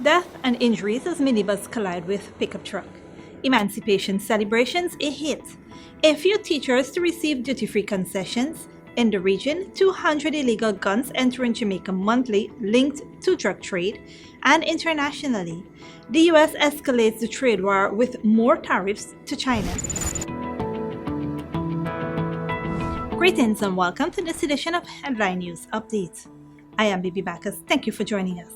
Death and injuries as minibus collide with pickup truck. Emancipation celebrations a hit. A few teachers to receive duty-free concessions. In the region, 200 illegal guns entering Jamaica monthly linked to drug trade. And internationally, the US escalates the trade war with more tariffs to China. Greetings and welcome to this edition of Headline News Update. I am Bibi Backus. Thank you for joining us.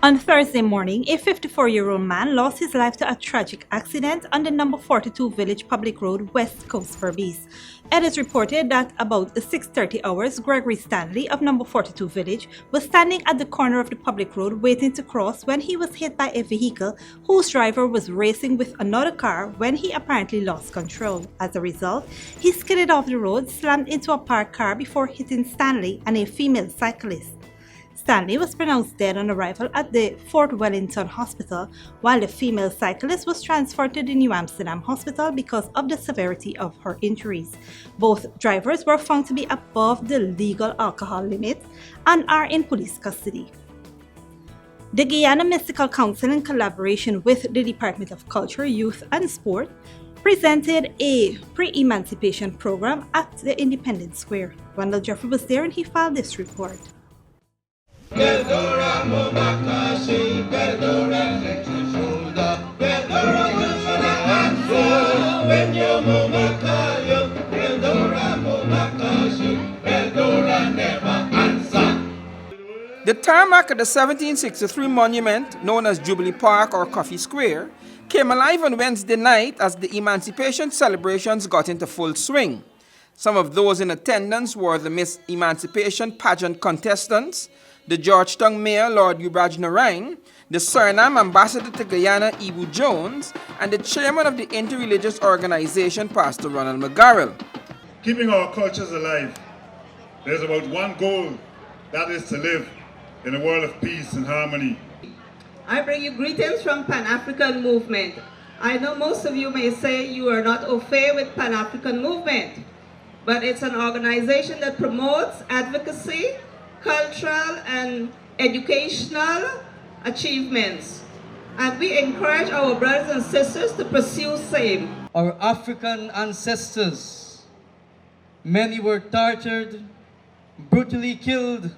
On Thursday morning, a 54-year-old man lost his life to a tragic accident on the number 42 Village Public Road, West Coast Berbice. It is reported that about 6:30 hours, Gregory Stanley of number 42 Village was standing at the corner of the public road waiting to cross when he was hit by a vehicle whose driver was racing with another car when he apparently lost control. As a result, he skidded off the road, slammed into a parked car before hitting Stanley and a female cyclist. Stanley was pronounced dead on arrival at the Fort Wellington Hospital, while the female cyclist was transferred to the New Amsterdam Hospital because of the severity of her injuries. Both drivers were found to be above the legal alcohol limit and are in police custody. The Guyana Mystical Council, in collaboration with the Department of Culture, Youth and Sport, presented a pre-emancipation program at the Independence Square. Randall Jeffrey was there and he filed this report. The tarmac at the 1763 monument, known as Jubilee Park or Coffee Square, came alive on Wednesday night as the emancipation celebrations got into full swing. Some of those in attendance were the Miss Emancipation pageant contestants, the Georgetown Mayor, Lord Ubraj Narain, the Suriname Ambassador to Guyana, Ibu Jones, and the Chairman of the interreligious organization, Pastor Ronald McGarrell. Keeping our cultures alive, there's about one goal, that is to live in a world of peace and harmony. I bring you greetings from Pan-African Movement. I know most of you may say you are not au fait with Pan-African Movement, but it's an organization that promotes advocacy, cultural and educational achievements. And we encourage our brothers and sisters to pursue same. Our African ancestors, many were tortured, brutally killed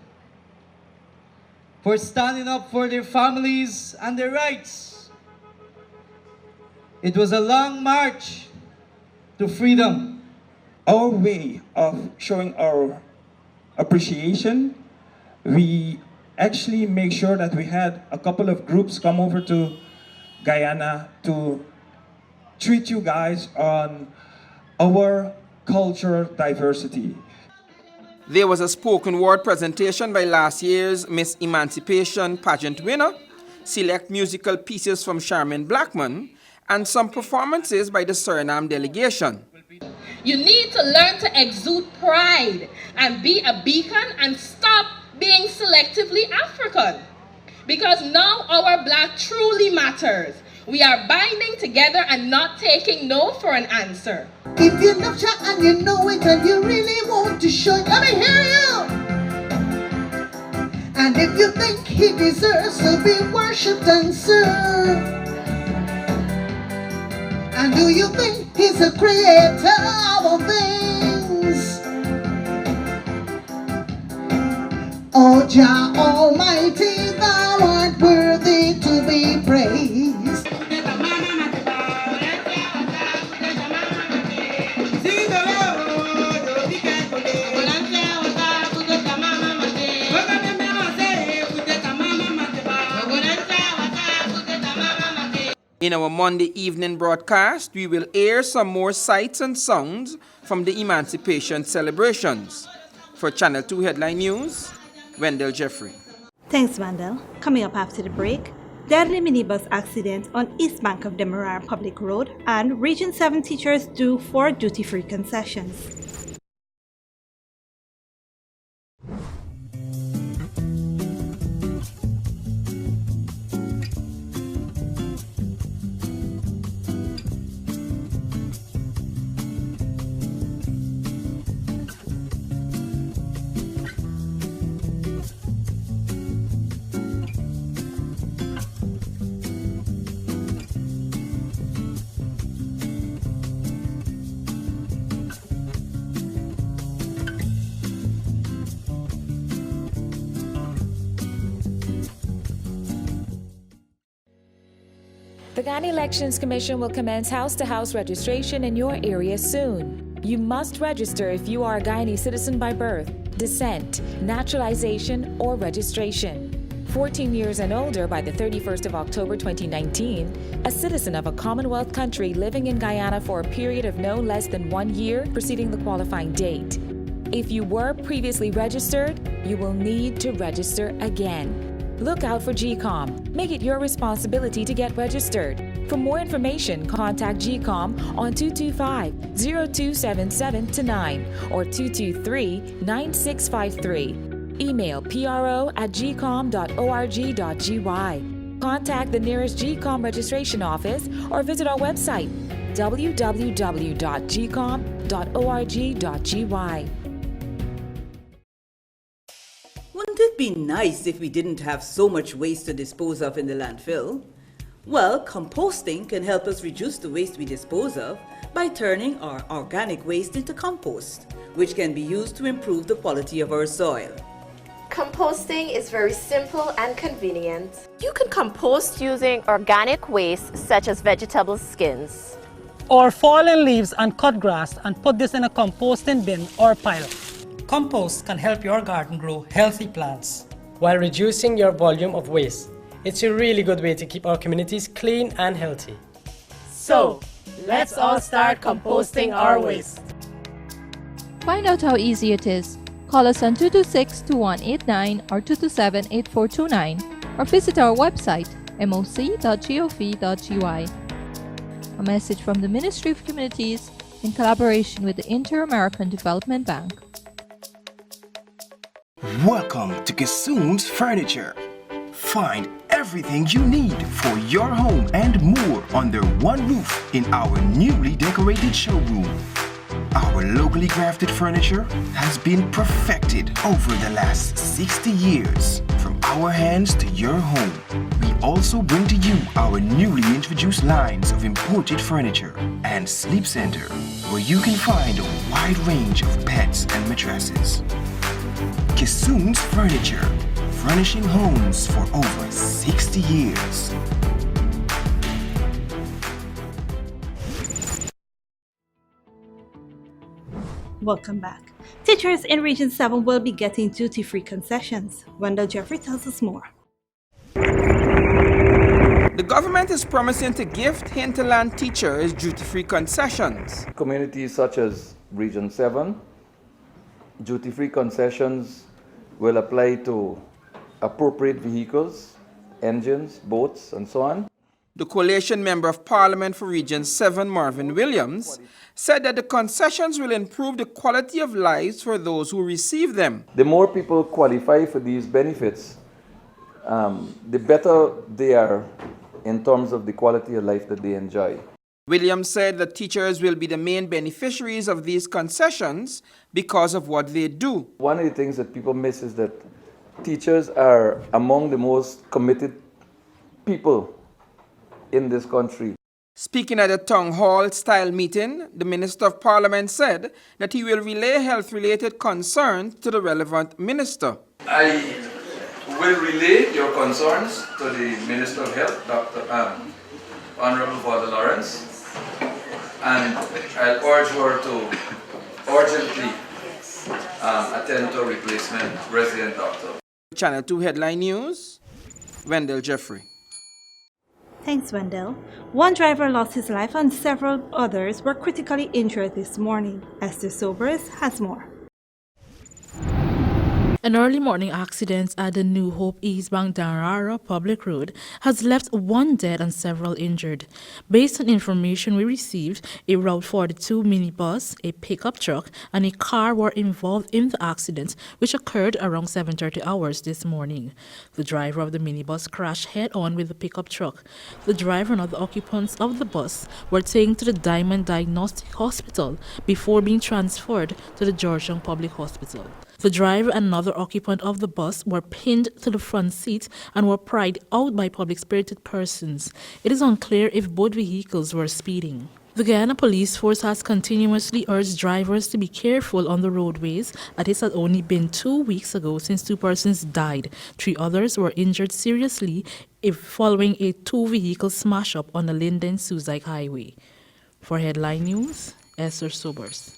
for standing up for their families and their rights. It was a long march to freedom. Our way of showing our appreciation, we actually make sure that we had a couple of groups come over to Guyana to treat you guys on our cultural diversity. There was a spoken word presentation by last year's Miss Emancipation pageant winner, select musical pieces from Charmaine Blackman, and some performances by the Suriname delegation. You need to learn to exude pride and be a beacon and stop being selectively African. Because now our black truly matters. We are binding together and not taking no for an answer. If you love Jah and you know it and you really want to show it, let me hear you. And if you think he deserves to be worshipped and served, and do you think he's a creator of all things? Oh Jah Almighty, thou art worthy to be praised. In our Monday evening broadcast, we will air some more sights and sounds from the Emancipation celebrations. For Channel 2 Headline News, Wendell Jeffrey. Thanks, Wendell. Coming up after the break, deadly minibus accident on East Bank of Demerara Public Road, and Region 7 teachers due for duty-free concessions. The Ghana Elections Commission will commence house-to-house registration in your area soon. You must register if you are a Guyanese citizen by birth, descent, naturalization, or registration. 14 years and older by the 31st of October 2019, a citizen of a Commonwealth country living in Guyana for a period of no less than 1 year preceding the qualifying date. If you were previously registered, you will need to register again. Look out for GCOM. Make it your responsibility to get registered. For more information, contact GCOM on 225-0277-9 or 223-9653. Email pro@gcom.org.gy. Contact the nearest GCOM registration office or visit our website www.gcom.org.gy. Wouldn't it be nice if we didn't have so much waste to dispose of in the landfill? Well, composting can help us reduce the waste we dispose of by turning our organic waste into compost, which can be used to improve the quality of our soil. Composting is very simple and convenient. You can compost using organic waste such as vegetable skins, or fallen leaves and cut grass and put this in a composting bin or pile. Compost can help your garden grow healthy plants while reducing your volume of waste. It's a really good way to keep our communities clean and healthy. So, let's all start composting our waste. Find out how easy it is. Call us on 226-2189 or 227-8429 or visit our website moc.gov.gy. A message from the Ministry of Communities in collaboration with the Inter-American Development Bank. Welcome to Kissoon's Furniture. Find everything you need for your home and more under one roof in our newly decorated showroom. Our locally crafted furniture has been perfected over the last 60 years. From our hands to your home, we also bring to you our newly introduced lines of imported furniture and sleep center, where you can find a wide range of beds and mattresses. Kissoon's Furniture, furnishing homes for over 60 years. Welcome back. Teachers in Region 7 will be getting duty-free concessions. Wendell Jeffrey tells us more. The government is promising to gift hinterland teachers duty-free concessions. Communities such as Region 7, duty-free concessions will apply to appropriate vehicles, engines, boats, and so on. The Coalition Member of Parliament for Region 7, Marvin Williams, said that the concessions will improve the quality of lives for those who receive them. The more people qualify for these benefits, the better they are in terms of the quality of life that they enjoy. Williams said that teachers will be the main beneficiaries of these concessions because of what they do. One of the things that people miss is that teachers are among the most committed people in this country. Speaking at a town hall style meeting, the Minister of Parliament said that he will relay health-related concerns to the relevant minister. I will relay your concerns to the Minister of Health, Dr. Honorable Father Lawrence, and I'll urge her to urgently attend to a replacement resident doctor. Channel 2 Headline News, Wendell Jeffrey. Thanks, Wendell. One driver lost his life and several others were critically injured this morning. Esther Sobers has more. An early morning accident at the New Hope Eastbank Darara Public Road has left one dead and several injured. Based on information we received, a Route 42 minibus, a pickup truck, and a car were involved in the accident, which occurred around 7:30 hours this morning. The driver of the minibus crashed head-on with the pickup truck. The driver and other occupants of the bus were taken to the Diamond Diagnostic Hospital before being transferred to the Georgetown Public Hospital. The driver and another occupant of the bus were pinned to the front seat and were pried out by public-spirited persons. It is unclear if both vehicles were speeding. The Guyana Police Force has continuously urged drivers to be careful on the roadways, as it had only been 2 weeks ago since 2 persons died. 3 others were injured seriously following a two-vehicle smash-up on the Linden-Suzaik Highway. For Headline News, Esther Sobers.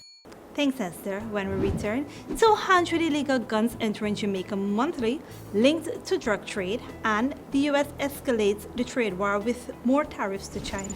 Thanks, Esther. When we return, 200 illegal guns entering Jamaica monthly linked to drug trade, and the U.S. escalates the trade war with more tariffs to China.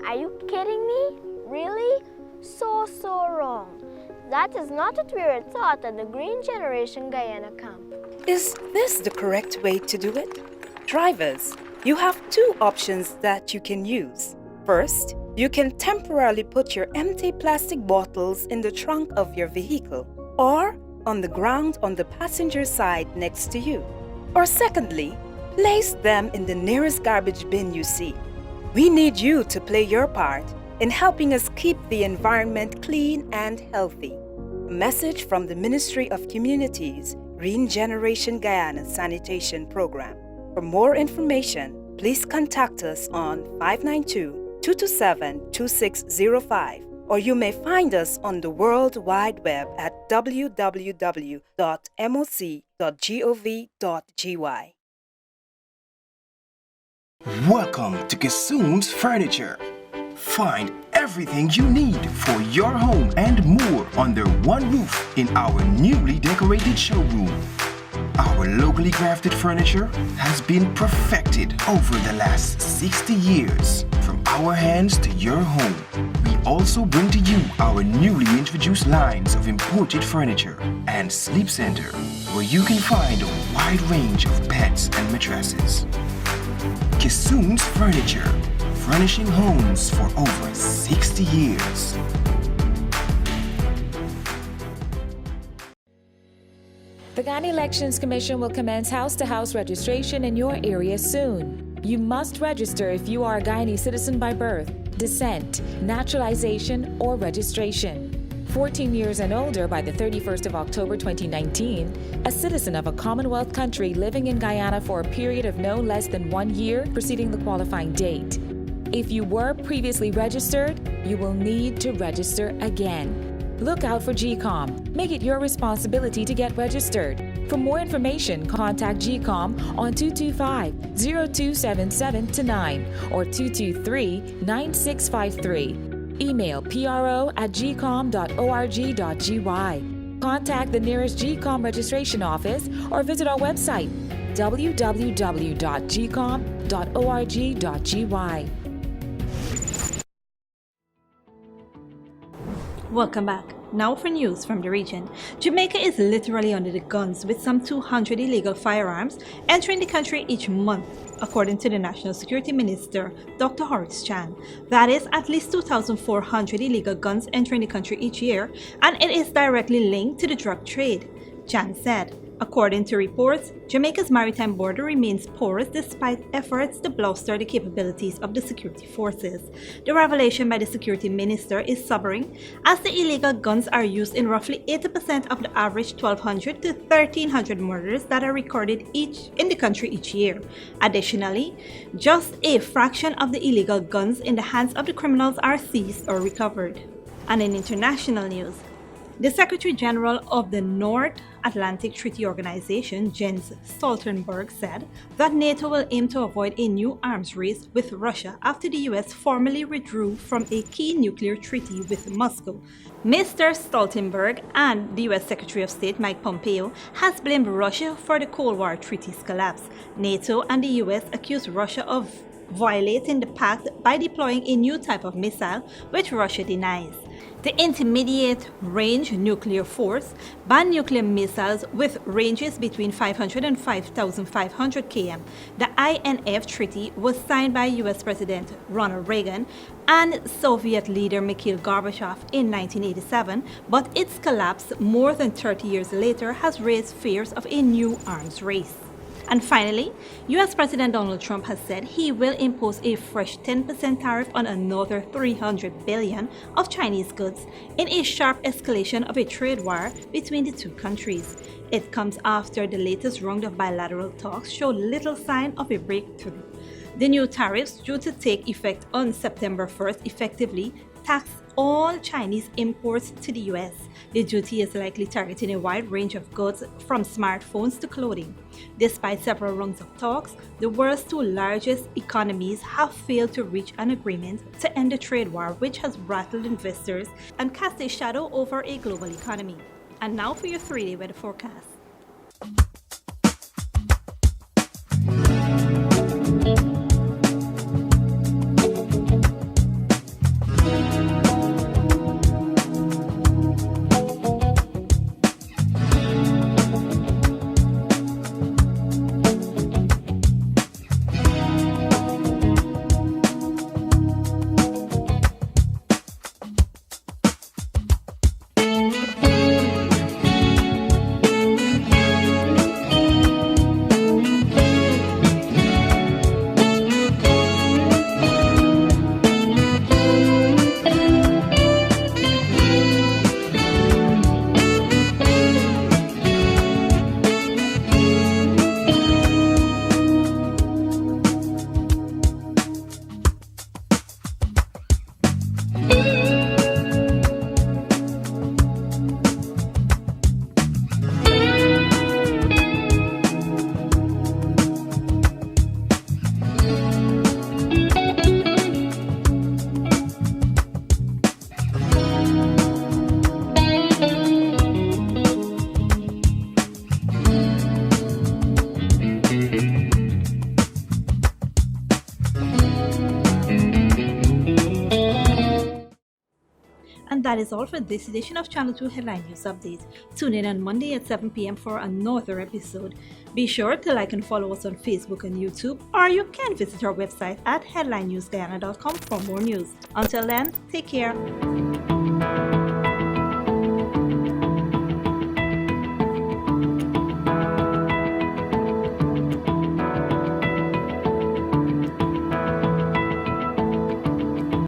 Are you kidding me? Really? So wrong. That is not what we were taught at the Green Generation Guyana camp. Is this the correct way to do it? Drivers, you have two options that you can use. First, you can temporarily put your empty plastic bottles in the trunk of your vehicle or on the ground on the passenger side next to you. Or secondly, place them in the nearest garbage bin you see. We need you to play your part in helping us keep the environment clean and healthy. A message from the Ministry of Communities, Green Generation Guyana Sanitation Program. For more information, please contact us on 592-227-2605, or you may find us on the World Wide Web at www.moc.gov.gy. Welcome to Kissoon's Furniture. Find everything you need for your home and more under one roof in our newly decorated showroom. Our locally crafted furniture has been perfected over the last 60 years. From our hands to your home, we also bring to you our newly introduced lines of imported furniture and sleep center, where you can find a wide range of beds and mattresses. Kissoon's Furniture, furnishing homes for over 60 years. The Ghana Elections Commission will commence house-to-house registration in your area soon. You must register if you are a Guyanese citizen by birth, descent, naturalization, or registration. 14 years and older by the 31st of October 2019, a citizen of a Commonwealth country living in Guyana for a period of no less than 1 year preceding the qualifying date. If you were previously registered, you will need to register again. Look out for GCOM. Make it your responsibility to get registered. For more information, contact GCOM on 225-0277-9 or 223-9653. Email pro@gcom.org.gy. Contact the nearest GCOM registration office or visit our website www.gcom.org.gy. Welcome back. Now for news from the region. Jamaica is literally under the guns with some 200 illegal firearms entering the country each month, according to the National Security Minister, Dr. Horace Chan. That is at least 2,400 illegal guns entering the country each year, and it is directly linked to the drug trade, Chan said. According to reports, Jamaica's maritime border remains porous despite efforts to bolster the capabilities of the security forces. The revelation by the security minister is sobering, as the illegal guns are used in roughly 80% of the average 1,200 to 1,300 murders that are recorded in the country each year. Additionally, just a fraction of the illegal guns in the hands of the criminals are seized or recovered. And in international news, the Secretary General of the North Atlantic Treaty Organization, Jens Stoltenberg, said that NATO will aim to avoid a new arms race with Russia after the US formally withdrew from a key nuclear treaty with Moscow. Mr. Stoltenberg and the US Secretary of State Mike Pompeo has blamed Russia for the Cold War treaty's collapse. NATO and the US accused Russia of violating the pact by deploying a new type of missile, which Russia denies. The Intermediate Range Nuclear Force banned nuclear missiles with ranges between 500 and 5,500 km. The INF Treaty was signed by US President Ronald Reagan and Soviet leader Mikhail Gorbachev in 1987, but its collapse more than 30 years later has raised fears of a new arms race. And finally, US President Donald Trump has said he will impose a fresh 10% tariff on another $300 billion of Chinese goods in a sharp escalation of a trade war between the two countries. It comes after the latest round of bilateral talks showed little sign of a breakthrough. The new tariffs, due to take effect on September 1st, effectively tax all Chinese imports to the US. The duty is likely targeting a wide range of goods from smartphones to clothing. Despite several rounds of talks, the world's two largest economies have failed to reach an agreement to end the trade war, which has rattled investors and cast a shadow over a global economy. And now for your 3-day weather forecast. And that is all for this edition of Channel 2 Headline News Update. Tune in on Monday at 7 p.m. for another episode. Be sure to like and follow us on Facebook and YouTube, or you can visit our website at headlinenewsguyana.com for more news. Until then, take care.